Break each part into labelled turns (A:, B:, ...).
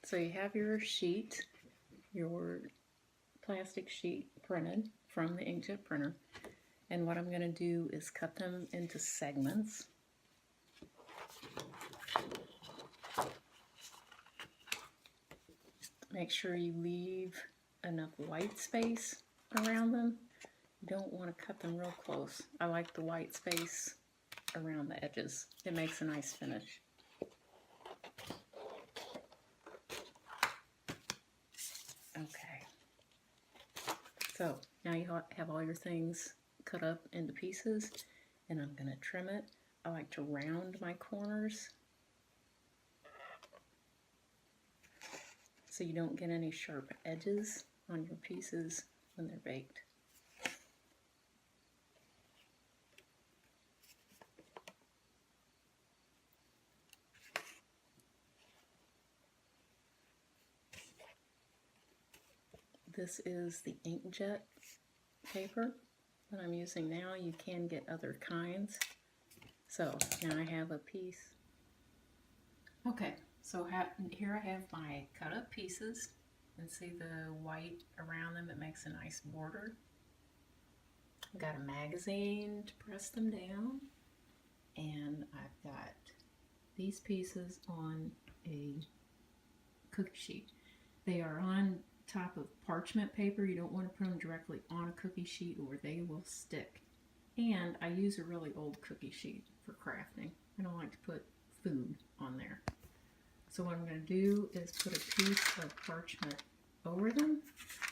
A: So you have your sheet, your plastic sheet printed from the inkjet printer. And what I'm going to do is cut them into segments. Make sure you leave enough white space around them. You don't want to cut them real close. I like the white space around the edges. It makes a nice finish. Okay. So now you have all your things cut up into pieces, and I'm going to trim it. I like to round my corners so you don't get any sharp edges on your pieces when they're baked. This is the inkjet paper that I'm using now. You can get other kinds. So now I have a piece. Okay, so here I have my cut up pieces, and see the white around them. It makes a nice border. I've got a magazine to press them down, and I've got these pieces on a cookie sheet. They are on top of parchment paper. You don't want to put them directly on a cookie sheet or they will stick. And I use a really old cookie sheet for crafting. I don't like to put food on there. So what I'm going to do is put a piece of parchment over them,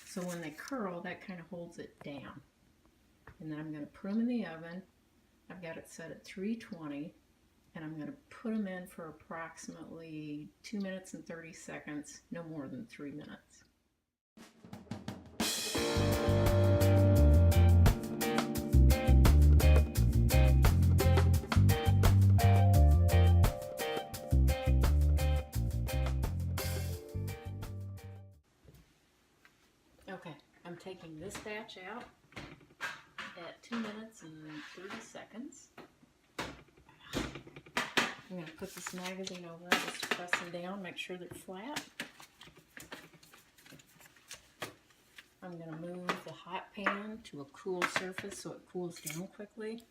A: so when they curl, that kind of holds it down. And then I'm going to put them in the oven. I've got it set at 320, and I'm going to put them in for approximately 2 minutes and 30 seconds, no more than 3 minutes. Okay, I'm taking this batch out at 2 minutes and 30 seconds. I'm going to put this magazine over it, just press them down, make sure they're flat. I'm going to move the hot pan to a cool surface so it cools down quickly.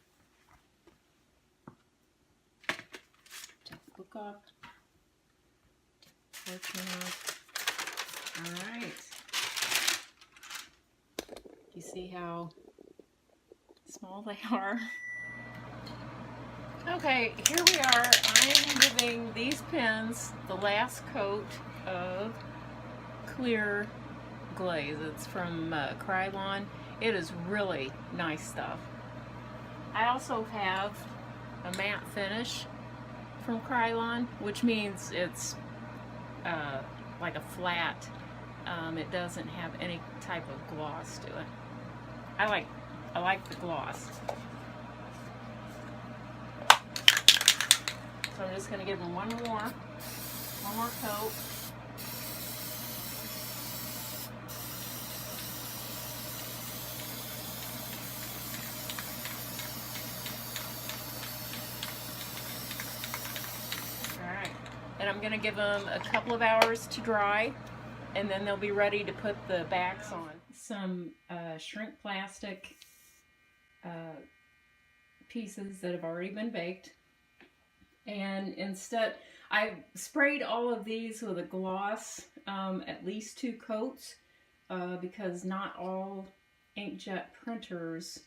A: Take the book off. Parchment off. Alright. You see how small they are? Okay, here we are. I'm giving these pens the last coat of clear glaze. It's from Krylon. It is really nice stuff. I also have a matte finish from Krylon, which means it's like a flat. It doesn't have any type of gloss to it. I like the gloss. So I'm just going to give them one more coat. Alright, and I'm going to give them a couple of hours to dry, and then they'll be ready to put the backs on. Some shrink plastic pieces that have already been baked. And instead, I sprayed all of these with a gloss, at least 2 coats, because not all inkjet printers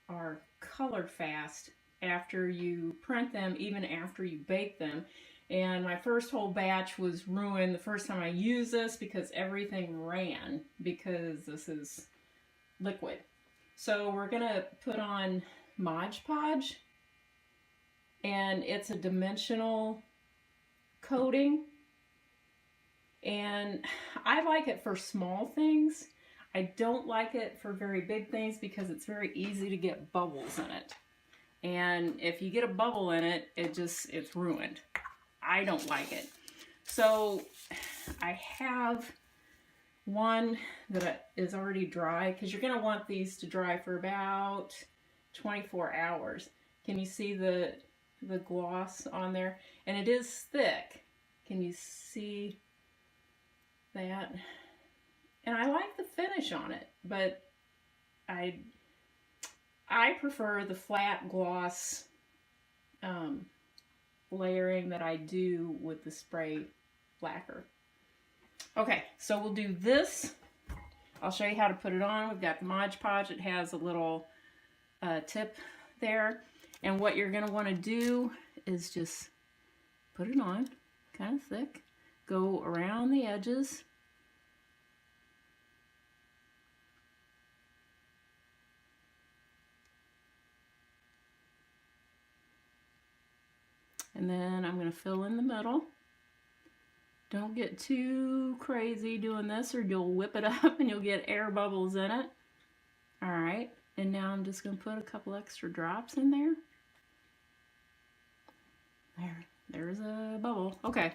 A: are color fast after you print them, even after you bake them. And my first whole batch was ruined the first time I used this because everything ran, because this is liquid. So we're gonna put on Mod Podge, and it's a dimensional coating, and I like it for small things. I don't like it for very big things because it's very easy to get bubbles in it, and if you get a bubble in it, it's ruined. I don't like it. So I have one that is already dry, because you're going to want these to dry for about 24 hours. Can you see the gloss on there? And it is thick. Can you see that. And I like the finish on it, but I prefer the flat gloss layering that I do with the spray lacquer. Okay, so we'll do this. I'll show you how to put it on. We've got the Mod Podge. It has a little tip there. And what you're going to want to do is just put it on kind of thick. Go around the edges. And then I'm going to fill in the middle. Don't get too crazy doing this or you'll whip it up and you'll get air bubbles in it. Alright, and now I'm just going to put a couple extra drops in there. There's a bubble. Okay,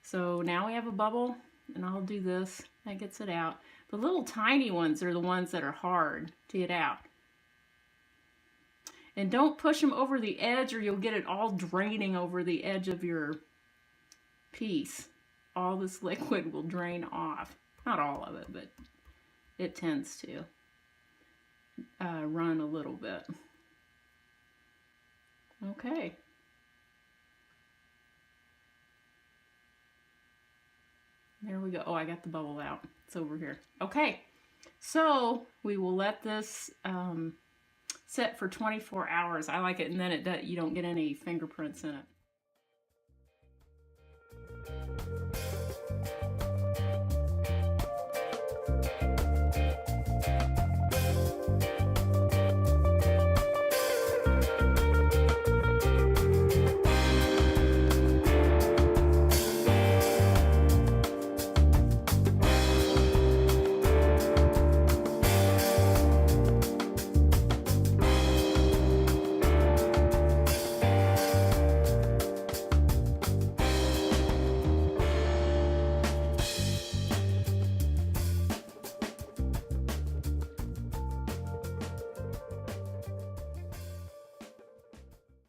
A: so now we have a bubble and I'll do this. That gets it out. The little tiny ones are the ones that are hard to get out. And don't push them over the edge or you'll get it all draining over the edge of your piece. All this liquid will drain off. Not all of it, but it tends to run a little bit. Okay. There we go. Oh, I got the bubble out. It's over here. Okay. So we will let this set for 24 hours. I like it, and then you don't get any fingerprints in it.